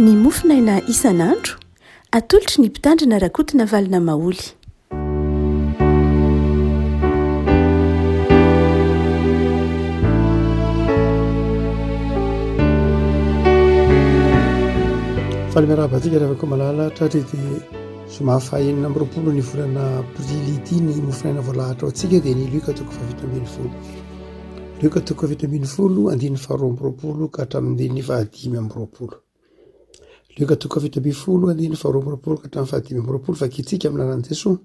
ny mofinaina isan'andro atolotry ny mpitandrina rakotina valina maoly. Falymerabantsika rehefa koa malala tratra dia somafahenina amby roapolo ny volana prility ny mofinaina voalahatra ao antsika dia ny lioka toko fahavita ambin'ny folo. Lioka toko fahavita ambin'ny folo andiny faharoa amby roapolo ka hatramin'ny ny fahadimy amby roapolo. Lioka toko fahavita ambin'ny folo andiny faharoa amby roapolo ka hatramin'ny fahadimy amby roapolo fakitsika amin'ny anaran'i Jesosy.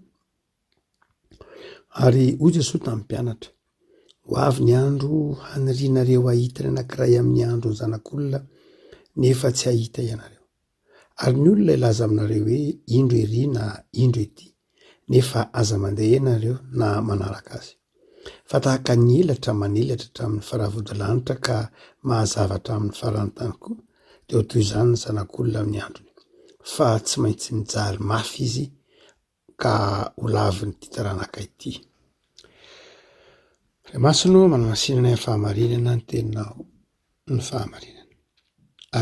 Ary hoy Jesosy tamin'ny mpianatra: ho avy ny andro hanirianareo ahita ny anankiray amin'ny andro ny zanak'olona nefa tsy ahita ianareo. Ary ny olona ilaza aminareo hoe indro ery na indro ety, nefa aza mandeha ianareo na manaraka azy. Fa tahaka ny elatra manelatra hatramin'ny faravodilanitra ka mahazava hatramin'ny farany tany koa, dia ho toy izany ny zanak'olona amin'ny androny. Fa tsy maintsy mijaly mafy izy ka ho lavin'ity taranaka ity. Masino manamasinana ny fahamarinana ny teninao ny fahamarinana.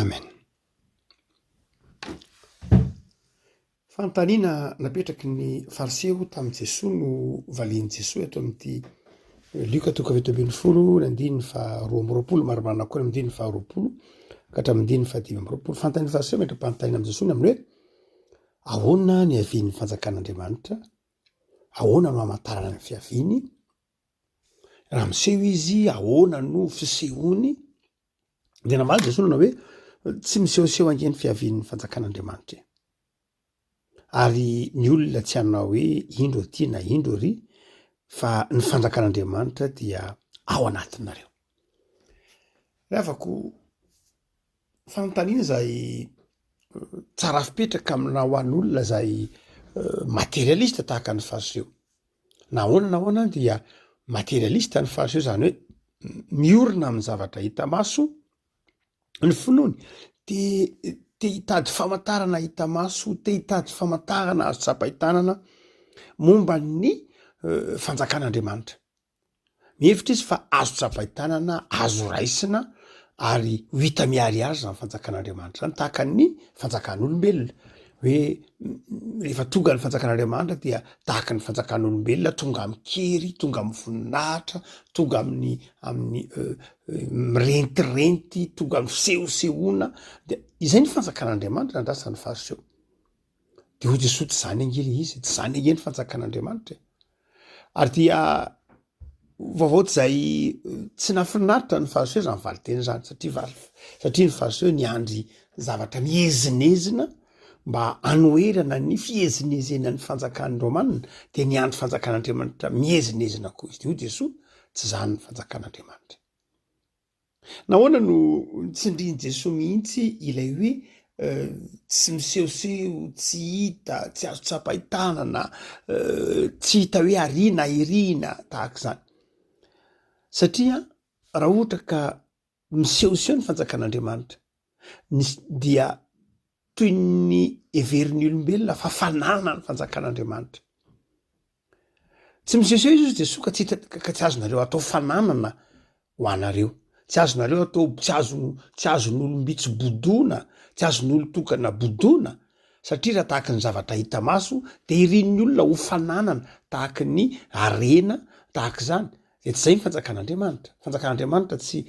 Amen. Fanontaniana napetraky ny fariseo tamin'i Jesosy no valian'i Jesosy ato amin'ity lioka toko fahavita ambin'ny folo ny andiny faharoa amby roapolo marimarina koa ny andiny faharoapolo ka hatramin'ny andiny fahadimy amby roapolo. Fanontaniana fariseo metra-panontaniana amin'i Jesosy amin'ny hoe ahoana ny havian'ny fanjakan'Andriamanitra? Ahoana no hamantarana ny fiaviany? Raha miseho izy ahoana no fisehoany? Dia namaly Jesosy nanao hoe tsy misehoseho ange ny fiavian'ny fanjakan'Andriamanitra. Ary ny olona tsy hanao hoe indro aty na indro ery, fa ny fanjakan'Andriamanitra dia ao anatinareo. Rehavako fanontaniana izay tsara fipetraka amina ho an'olona izay materialista tahaka ny fariseo. Nahoana dia materialista ny fariseo, izany hoe miorina amin'ny zavatra hita maso, ny finoany te hitady famantarana hita maso, te hitady famantarana azo tsapahitanana momba ny fanjakan'Andriamanitra. Mihevitra izy fa azo tsapahitanana, azo raisina ary ho hita miariary izany fanjakan'Andriamanitra izany, tahaka ny fanjakan'olombelona. Hoe rehefa tonga ny fanjakan'Andriamanitra dia tahaka ny fanjakan'olombelona, tonga amin'ny kery, tonga amin'ny voninahitra, tonga amin'ny mirentirenty, tonga amin'ny fisehosehoana. Dia izay ny fanjakan'Andriamanitra nandrasa ny fariseo. Dia hoy Jesosy tsy izany angely izy, tsy izany angely ny fanjakan'Andriamanitra. Ary dia vaovao izay tsy nahafinaritra ny fariseo izany valiteny izany, satria ny fariseo niandry zavatra mihezinezina mba hanoerana ny fihezinezena ny fanjakan'ny Romanina, dia niandry fanjakan'Andriamanitra mihezinezina koa izy. Dia hoy Jesosy tsy izany ny fanjakan'Andriamanitra. Nahoana no tsindrian'i Jesosy mihitsy ilay hoe tsy misehoseho, tsy hita, tsy azo tsapahitanana, tsy hita hoe ariana irina tahaka izany. Satria raha ohatra ka misehoseho ny fanjakan'Andriamanitra dia toy ny heverin'ny olombelona fa fanana ny fanjakan'Andriamanitra. Tsy misehoseho izy Jesosy ka tsy azonareo atao fananana ho anareo. Tsy azonareo atao tsy azon'olombitsy bodona, tsy azon'olon-tokana bodona, satria raha tahaka ny zavatra hita maso dia irin'ny olona ho fananana tahaka ny arena tahaka izany. Dia tsy izay ny fanjakan'Andriamanitra. Fanjakan'Andriamanitra tsy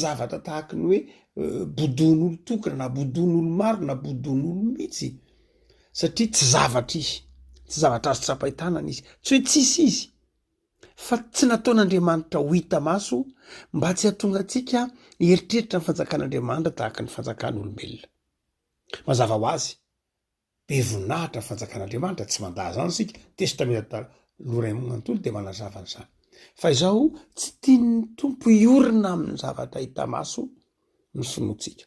zavatra tahaka ny hoe bodon'olon-tokana na bodon'olo maro na bodon'olom-bitsy, satria tsy zavatra izy, tsy zavatra azo tsapahitanana izy, tsy hoe tsisy izy, fa tsy nataon'Andriamanitra ho hita maso mba tsy hahatonga antsika eritreritra ny fanjakan'Andriamanitra tahaka ny fanjakan'olombelona. Mazava ho azy, be voninahitra ny fanjakan'Andriamanitra, tsy mandahy izany isika. Testamenta Loraimon Antolo dia manazava an'izany. Fa izao tsy tian'ny tompo iorina amin'ny zavatra hita maso ny finoantsika.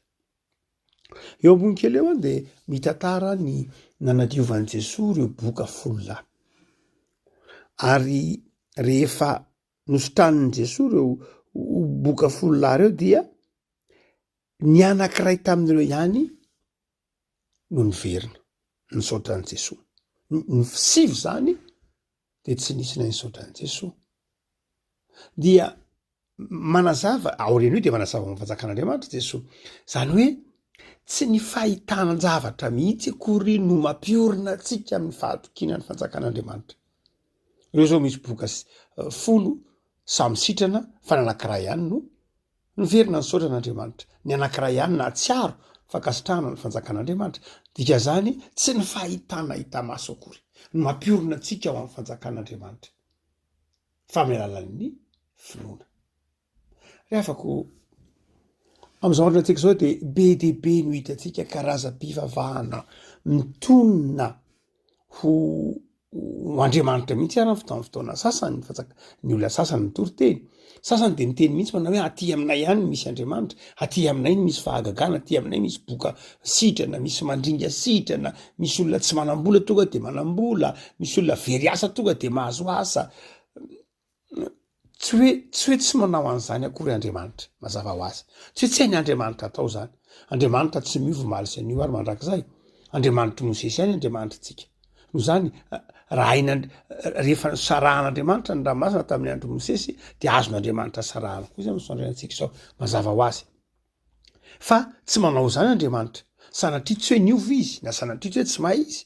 Eo ambony kely eo dia mitantara ny nanadiovan'i Jesosy ireo boka 10. Ary rehefa nosotranin'i Jesosy ireo boka 10 ireo dia ny anankiray tamin'ireo ihany no niverina nisaotran'i Jesosy. Ny 9 izany dia tsy nisy na nisaotran'i Jesosy. Dia manazava aorian'io dia manazava ny fanjakan'Andriamanitra Jesosy. Izany hoe tsy ny fahitanan-javatra mihitsy akory no mampiorina atsika amin'ny fahatokina ny fanjakan'Andriamanitra. Ireo zao misy boka 10 samy sitrana fa ny anankiray ihany no verina ny saotra n'Andriamanitra. Ny anankiray ihany na tsiaro fakasitrahana ny fanjakan'Andriamanitra. Dika zany tsy ny fahitana hita maso akory no mampiorina atsika ao amin'ny fanjakan'Andriamanitra fa amin'ny alalan'ny finoana. Rehafako am'izao ohatra antsika zao de be no hitatsika karazam-pivavahana mitonona ho Andriamanitra mihitsy ary fotoana sasany ny olona sasany mitory-teny. Sasany de miteny mihitsy manao hoe aty aminay ihany misy Andriamanitra, aty aminay misy fahagagana, aty aminay misy boka sitrana, misy mandringa sitrana, misy olona tsy manam-bola tonga de manam-bola, misy olona very asa tonga de mahazo asa. Tsy hoe tsy manao an'izany akory Andriamanitra, mazava ho azy. Tsy hoe tsy hainy Andriamanitra atao zany. Andriamanitra tsy miova maly sy anio ary mandrakizay. Andriamanitra Mosesy ihany Andriamanitra tsika. No zany raha rehefa sarahan'Andriamanitra ny ranomasina tamin'ny andro Mosesy de azon'Andriamanitra sarahana koa izy amin'izao antsika izao mazava ho azy. Fa tsy manao zany Andriamanitra. Sanatria tsy hoe niova izy, na sanatria tsy hoe tsy mahay izy.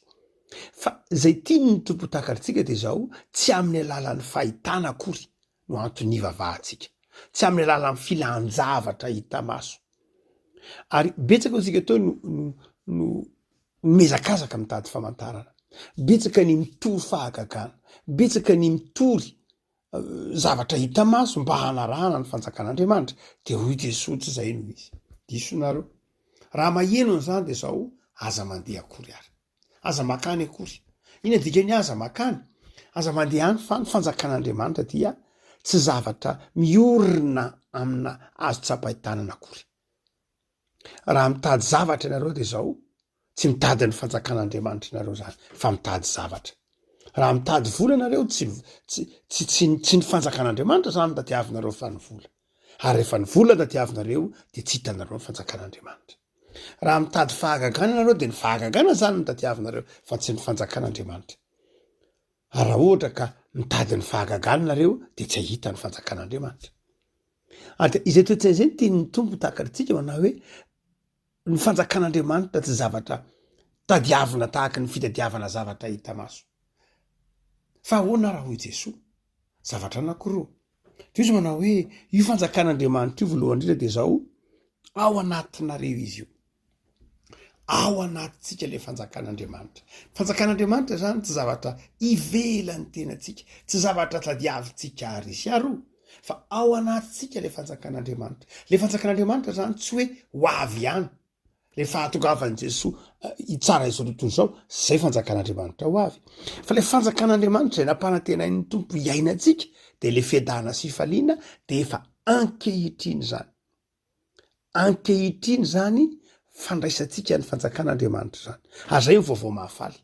Fa zay tiany ny tompo takaritsika de zao tsy amin'ny alalan'ny fahitana akory no antony ivavahantsika. Tsy amin'ny alalan'ny filanjavatra hita maso. Ary betsaka antsika tao no mezakazaka mitady famantarana. Betsaka ny mitory fahagagana, betsaka ny mitory zavatra hita maso mba hanarahana ny fanjakan'Andriamanitra de hoy Jesosy tsy zay no izy. Diso nareo. Raha maheno an'izany de zao aza mandeha akory ary. Aza makany akory. Ina dikany aza makany? Aza mandeha any fa ny fanjakan'Andriamanitra dia tsy zavatra miorina amina azo tsapahitanana akory. Raha mitady zavatra ianareo de zao tsy mitady ny fanjakan'Andriamanitra ianareo zany fa mitady zavatra. Raha mitady vola ianareo tsy ny fanjakan'Andriamanitra zany tadiavinareo fa ny vola. Ary rehefa ny vola tadiavinareo de tsy hitanareo ny fanjakan'Andriamanitra. Raha mitady fahagagana ianareo de ny fahagagana zany ny tadiavinareo fa tsy ny fanjakan'Andriamanitra. Raha ohatra ka mitady ny fahagagana ianareo de tsy hahita ny fanjakan'Andriamanitra. Ary izay toetrany izay tian'ny tompo takaritsika manao hoe ny fanjakan'Andriamanitra tsy zavatra tadiavina tahaka ny fitadiavana zavatra hita maso. Fa ahoana raha hoy Jesosy? Zavatra anankiroa. De izy manao hoe io fanjakan'Andriamanitra io voalohany indrindra de zao ao anatinareo izy io. Ao anatintsika le fanjakan'Andriamanitra. Fanjakan'Andriamanitra zany tsy zavatra ivelan'ny tenantsika, tsy zavatra tadiavintsika ary sy aro. Fa ao anatintsika le fanjakan'Andriamanitra. Le fanjakan'Andriamanitra zany tsy hoe ho avy ihany. Le fahatongavan'i Jesosy itsara izao tontolo izao, zay fanjakan'Andriamanitra ho avy. Fa le fanjakan'Andriamanitra zay nampanantenain'ny tompo iainantsika de le fiadana sy faliana de efa ankehitriny zany. Ankehitriny zany fandraisantsika ny fanjakan'Andriamanitra zany. Ary zay ny vaovao mahafaly.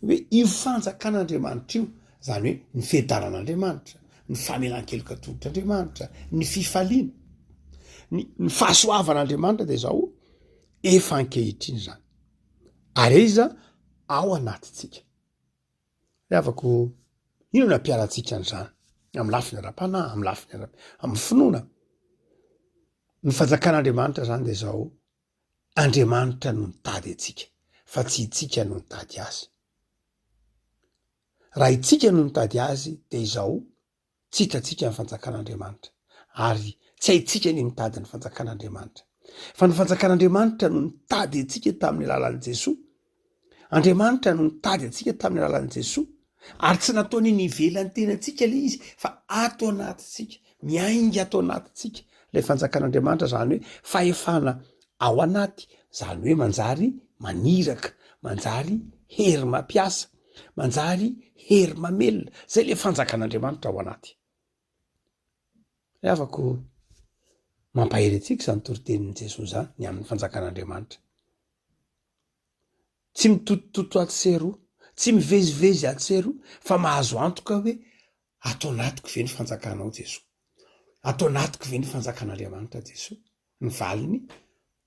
Hoe io fanjakan'Andriamanitra io zany hoe ny fiadanan'Andriamanitra, ny famelan-keloka-tongotr'Andriamanitra, ny fifaliana, ny fahasoavan'Andriamanitra de zao efa ankehitriny zany. Ary iza ao anatintsika. Afako ino no ampiarantsika an'izany? Amin'ny lafiny ara-panahy, amin'ny lafiny amin'ny finoana. Ny fanjakan'Andriamanitra zany de zao Andriamanitra no mitady atsika, fa tsy itsika no mitady azy. Raha itsika no mitady azy de izao tsy hitatsika ny fanjakan'Andriamanitra ary tsy haitsika ny mitady ny fanjakan'Andriamanitra. Fa ny fanjakan'Andriamanitra no nitady atsika tamin'ny alalan'i Jesosy. Andriamanitra no nitady atsika tamin'ny alalan'i Jesosy ary tsy nataony ny ivelan'ny tenantsika le izy fa ato anatintsika, miainga ato anatintsika. Le fanjakan'Andriamanitra zany hoe fahefana ao anaty, zany hoe manjary maniraka, manjary hery mampiasa, manjary hery mamelona. Zay le fanjakan'Andriamanitra ao anaty. Afako mampahery atsika zany toritenin'i Jesosy zany ny amin'ny fanjakan'Andriamanitra. Tsy mitotototo atseroa, tsy mivezivezy atseroa, fa mahazo antoka hoe ato anatiko ve ny fanjakanao Jesosy. Ato anatiko ve ny fanjakan'Andriamanitra Jesosy. Ny valiny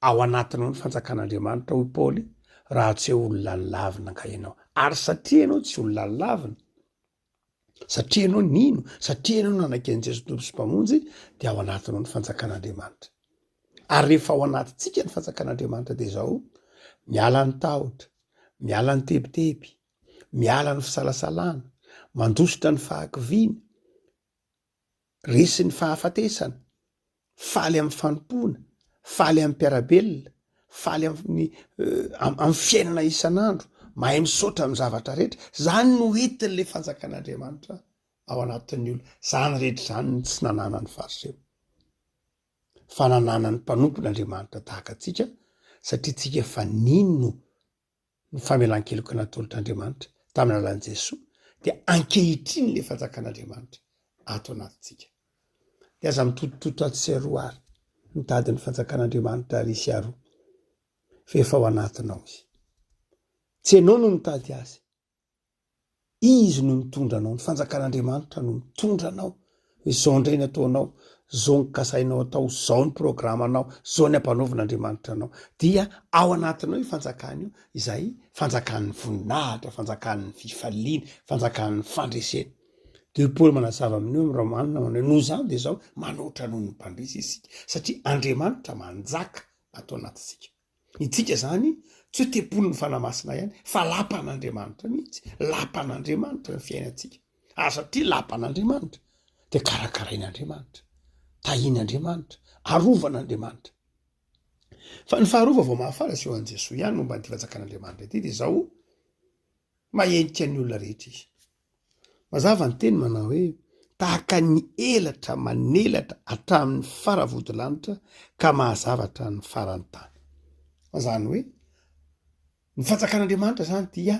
ao anatinao ny fanjakan'Andriamanitra hoy Paoly, raha tsy olona ny lavina ka ianao. Ary satria ianao tsy olona ny lavina, satria ianao nino, satria ianao nanaky an'i Jesosy tompo sy mpamonjy, de ao anatinao ny fanjakan'Andriamanitra. ary rehefa ao anatintsika ny fanjakan'Andriamanitra de zao miala ny tahotra, miala ny tebiteby, miala ny fisalasalana, mandositra ny fahakiviana, resy ny fahafatesana, faly amin'ny fanompona, faly amin'ny mpiarabelona, faly amin'ny fiainana isan'andro, mahay misaotra amin'ny zavatra rehetra. Zany no entin'le fanjakan'Andriamanitra ao anatin'ny olona. Zany rehetra zany ny tsy nanana ny fariseo. Fa nanana ny mpanompon'Andriamanitra tahaka atsika, satria tsika fa nino ny famelan-keloka natolotr'Andriamanitra tamin'ny alalan'i Jesosy dia ankehitriny le fanjakan'Andriamanitra ato anatintsika. De aza mitotototo ato sy aroa ary mitady ny fanjakan'Andriamanitra ary sy aroa fa efa ao anatinao izy. Tsy ianao no mitady azy, izy no mitondra anao, ny fanjakan'Andriamanitra no mitondra anao. Izao indray ny ataonao, zao ny kasainao atao, zao ny programanao, zao ny ampanaovan'Andriamanitra anao. Dia ao anatinao io fanjakana io, izay fanjakan'ny voninahitra, fanjakan'ny fifaliana, fanjakan'ny fandresena. De Paoly manazava amin'io amin'ny Romanina manao noho zany de zao manoatra noho ny mpandresy isika, satria Andriamanitra manjaka atao anatintsika. Itsika zany tsy hoe tepolo ny fanamasina ihany, fa lapan'Andriamanitra mihitsy, lapan'Andriamanitra ny fiainantsika. Ary satria lapan'Andriamanitra de karakarain'Andriamanitra, tahian'Andriamanitra, arovan'Andriamanitra. Fa ny faharova vao mahafara sy eo an' Jesosy ihany momba ny fanjakan'Andriamanitra ity de zao mahenika ny olona rehetra izy. Mazava ny teny manao hoe tahaka ny elatra manelatra hatramin'ny faravodilanitra ka mahazavatra ny farany tany. Zany hoe ny fanjakan'Andriamanitra zany dia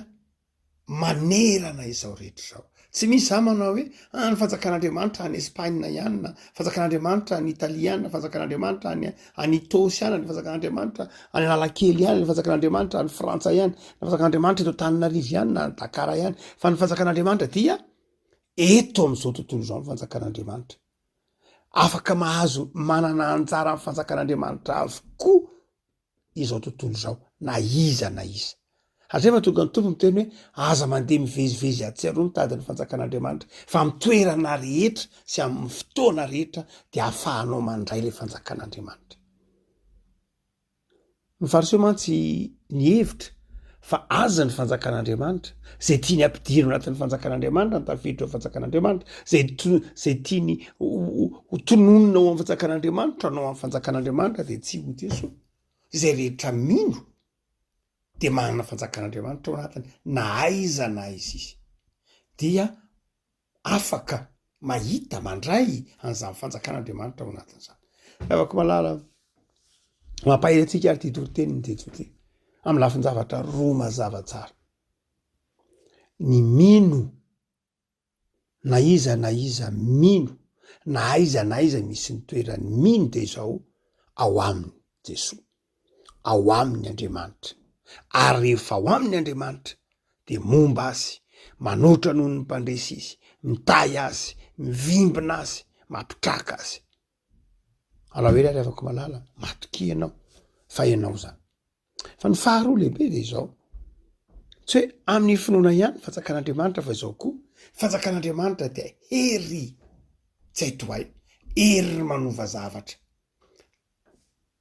manerana izao rehetra izao. Tsy misy za manao hoe ny fanjakan'Andriamanitra any Espaina ihany na fanjakan'Andriamanitra any Italia any na fanjakan'Andriamanitra any Itosy any, ny fanjakan'Andriamanitra any Analakely ihany, ny fanjakan'Andriamanitra any Frantsa ihany, ny fanjakan'Andriamanitra eto Antananarivo ihany na Dakar ihany, fa ny fanjakan'Andriamanitra dia eto am'izao tontolo izao ny fanjakan'Andriamanitra. Afaka mahazo manana anjara amin'ny fanjakan'Andriamanitra avokoa izao tontolo izao, na iza na iza. Hatrefa tonga ny tompo miteny hoe aza mandeha mivezivezy atsy-aroa mitady ny fanjakan'Andriamanitra, fa mitoerana rehetra sy amin'ny fotoana rehetra dia ahafahanao mandray le fanjakan'Andriamanitra. Ny fariseo mantsy ny hevitra fa aza ny fanjakan'Andriamanitra, zay tiany ampidirina anatin'ny fanjakan'Andriamanitra ny tafiditra ao fanjakan'Andriamanitra, zay tiany tononona ao amin'ny fanjakan'Andriamanitra anao amin'ny fanjakan'Andriamanitra dia tsy ho Jesosy. Izay rehetra mino dia manana fanjakan'Andriamanitra ao anatiny, na aiza na aiza izy, dia afaka mahita mandray an'izany fanjakan'Andriamanitra ao anatin'izany. Afaka malala mampahay antsika ary ty toriteny ny Jesosy amin'ny lafiny zavatra roa mazava tsara. Ny mino na iza mino, na aiza misy ny toerany mino dia izao ao aminy Jesosy, ao amin'ny Andriamanitra. Ary rehefa ao amin'ny Andriamanitra dia momba azy, manoatra noho ny mpandresy izy, mitahy azy, mivimbina azy, mampitraka azy. Alahelo ary afaka malala matoki ianao fa ianao zany. Fa ny faharoa lehibe dia izao, tsy hoe amin'ny finoana ihany fanjakan'Andriamanitra fa izao koa fanjakan'Andriamanitra dia hery tsy haitohay, hery manova zavatra.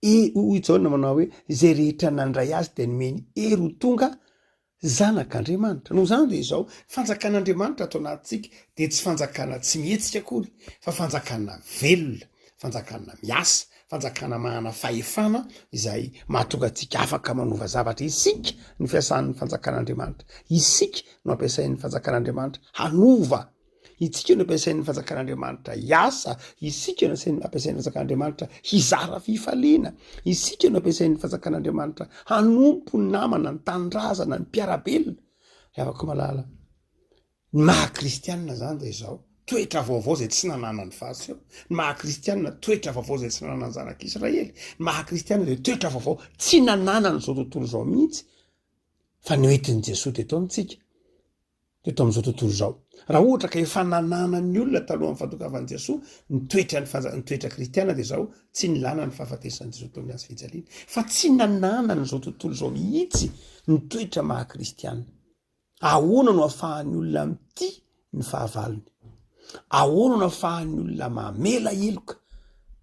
Hoy Jaona manao hoe izay rehetra nandray azy dia nomeny hery ho tonga zanak'Andriamanitra. Noho zany dia izao fanjakan'Andriamanitra atao anatintsika dia tsy fanjakana tsy mihetsika akory, fa fanjakana velona, fanjakana miasa, fanjakana manana fahefana izay mahatonga antsika afaka manova zavatra. Isika ny fiasan'ny fanjakan'Andriamanitra, isika no ampiasain'ny fanjakan'Andriamanitra hanova, isika no ampiasain'ny fanjakan'Andriamanitra hiasa, isika no ampiasain'ny fanjakan'Andriamanitra hizara fifaliana, isika no ampiasain'ny fanjakan'Andriamanitra hanompo ny namana, ny tanindrazana, ny mpiarabelona. Afaka malala ny maha-kristianina zany dia izao toetra vaovao zay tsy nanana ny fariseo. Ny maha-kristianina toetra vaovao zay tsy nanana ny zanak'Israely. Ny maha-kristianina dia toetra vaovao tsy nanana n'izao tontolo izao mihitsy, fa noentin'i Jesosy teto amintsika teto amin'izao tontolo izao. Raha ohatra ka efa nanana ny olona taloha amin'ny fahatokavan'i Jesosy ny toetra kristiana dia izao tsy nilana ny fahafatesan'i Jesosy tao amin'ny hazo fijaliana, fa tsy nanana n'izao tontolo izao mihitsy ny toetra maha-kristianina. Ahoana no ahafahan'ny olona mity ny fahavalony? Ahoana no ahafahan'ny olona mamela heloka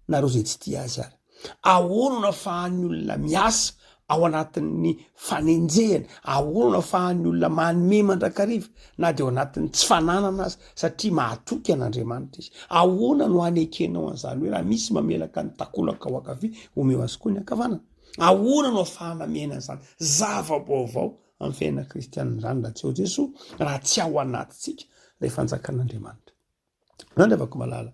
nareo zay tsy tia azy ary? ahoana no ahafahan'ny olona miasa ao anatin'ny fanenjehana, ahoana no ahafahan'ny olona manome mandrakariva na de ao anatin'ny tsy fananana azy satria mahatoky an'Andriamanitra izy. Ahoana no hanekenao an'izany hoe raha misy mamelaka ny takolaka ao ankavia omeo azy koa ny ankavanana. Ahoana no ahafahana miaina an'izany zava-baovao amin'ny fiainana kristianina zany raha tsy ao Jesosy, raha tsy ao anatintsika ilay fanjakan'Andriamanitra. Nandravako malala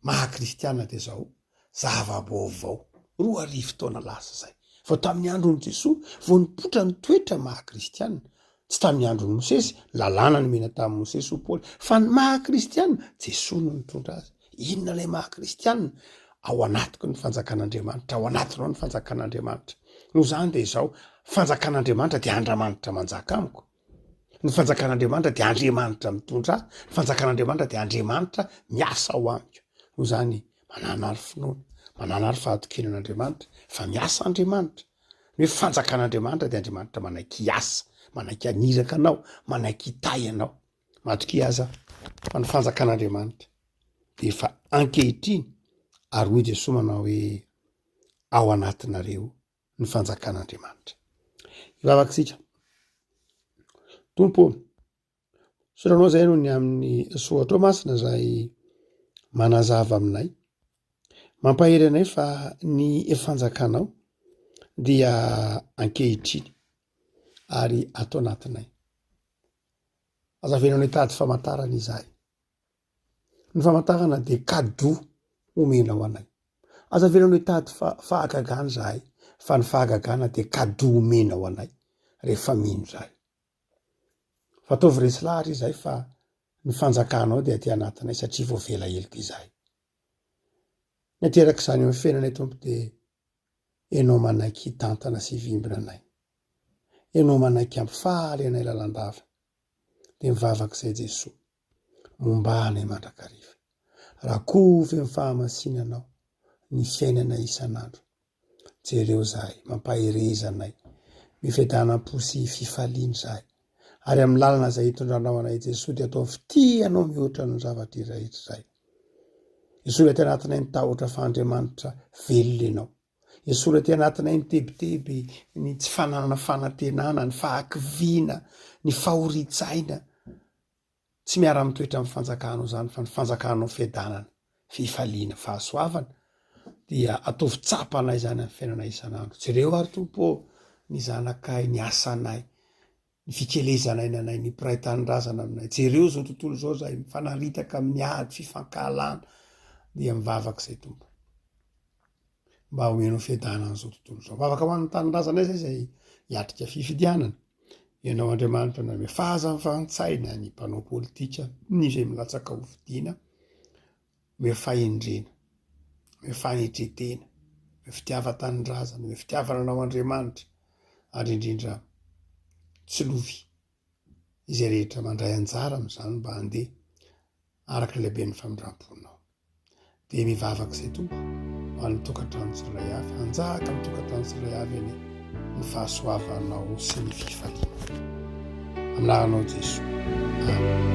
maha-kristianina de zao zava-baovao 2000 lasa zay. Vao tamin'ny andron'i Jesosy vao nipotra ny toetra maha-kristianina, tsy tamin'ny andron'i Mosesy, lalàna ny mena tamin'ny Mosesy ho Paoly, fa ny maha-kristianina Jesosy no nitondra azy. Inona ilay maha-kristianina? Ao anatiko ny fanjakan'Andriamanitra, ao anatinao ny fanjakan'Andriamanitra. Noho zany de zao fanjakan'Andriamanitra de Andriamanitra manjaka amiko. Ny fanjakan'Andriamanitra de Andriamanitra mitondra, ny fanjakan'Andriamanitra de Andriamanitra miasa ao amiko. Noho zany manana ary finoana, manana ary fahatokinan'Andriamanitra, fa miasa Andriamanitra. Ny hoe fanjakan'Andriamanitra de Andriamanitra manaiky hiasa, manaiky aniraka anao, manaiky hitay anao. Matoky aza fa ny fanjakan'Andriamanitra de efa ankehitriny ary hoy Jesosy manao hoe ao anatinareo ny fanjakan'Andriamanitra. Ivavakitsika. Tompo, soranao zay no ny amin'ny soatra masina zay manazava aminay. Mampahery anay fa ny fanjakanao dia ankehitriny ary ato anatinay. Azavenao ny tady famantarana izahay. Ny famantarana de kado omenao anay. Azavenao ny tady fahagagana zahay, fa ny fahagagana de kado omenao anay rehefa mino zahay. Fataovy resy lahatra izahay fa ny fanjakanao dia aty anatinay satria vao vela heloka izahay. Ny ateraka izany amin'ny fiainanay tompo dia enao manaiky tantana sy vimbina anay. Enao manaiky ampifaly anay lalandava. Dia mivavaka izay Jesosy, momba anay mandrakariva. Rakovy amin'ny fahamasinanao ny fiainana isan'andro. Jereo zahay, mampahereza anay, mifedanam-po sy fifaliana zahay. Ary amin'ny lalana izay hitondranao anay Jesosy dia atao fitianao mihoatra ny zavatra irehetra izay. Jesosy aty anatinay ny tahotra f'Andriamanitra velona ianao. Jesosy aty anatinay ny tebiteby, ny tsy fananana fanantenana, ny fahakiviana, ny fahoritsaina. Tsy miara mitoetra amin'ny fanjakanao zany fa ny fanjakanao fiadanana, fifaliana, fahasoavana dia ataovy tsapa anay zany amin'ny fiainana isan'andro. Jereo ary tompo ny zanakay, ny asanay, ny fikelezanay nanay, ny piray tanindrazana aminay. Jereo zao tontolo zao zay mifanaritaka amin'ny ady fifankahalana dia mivavaka izay tompo. Mba homenao fiadanana zao tontolo zao. Mivavaka ho an'ny tanindrazanay zay hiatrika fifidianana. Ianao Andriamanitra nanome fahazavantsaina ny mpanao politika, ny izay milatsaka ho fidiana, me fahendrena, me fanetretena, me fitiava-tanindrazana, me fitiavana anao Andriamanitra, ary indrindra tsy lovy izay rehetra mandray anjara amin'izany mba handeha araka lehibe ny famindramponao. Dia mivavaka izay tompo ho an'ny tokantrano tsirairay avy, hanjaka amin'ny tokantrano tsirairay avy eny ny fahasoavanao sy ny fifaliana. Amin'anao Jesosy. Amen.